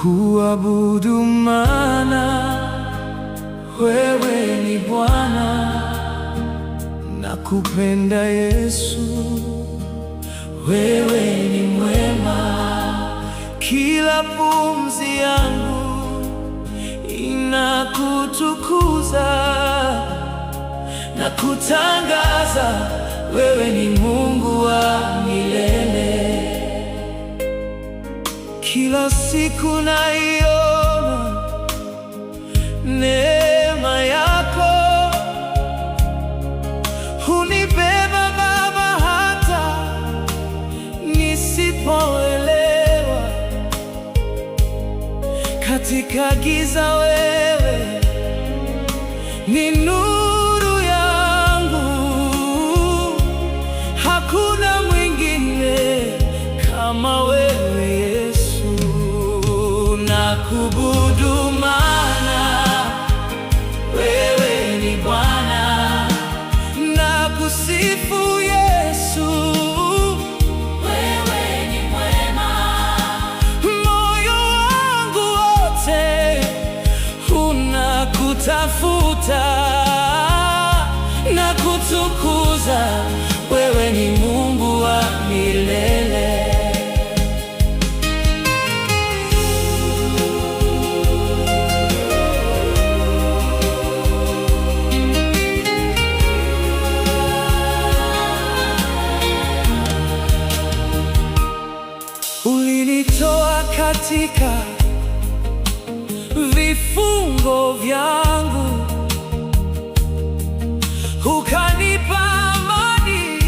kuabudu, maana wewe ni Bwana. Nakupenda Yesu, wewe ni mwema. Kila pumzi yangu inakutukuza na kutangaza, wewe ni Mungu wa milele. Kila siku naiona neema yako, hunibeba Baba hata nisipoelewa. Katika giza wewe ni nuru yangu, hakuna mwingine kama wewe Yesu. Nakuabudu maana wewe ni Bwana, nakusifu Yesu, wewe ni mwema. Moyo wangu wote unakutafuta na kutukuza, wewe ni Mungu wa milele. Ulinitoa katika vifungo vyangu, ukanipa amani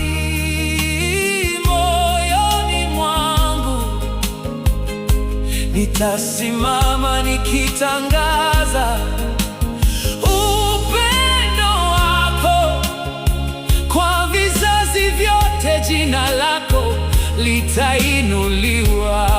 moyoni mwangu. Nitasimama nikitangaza upendo wako kwa vizazi vyote. Jina lako litainuliwa.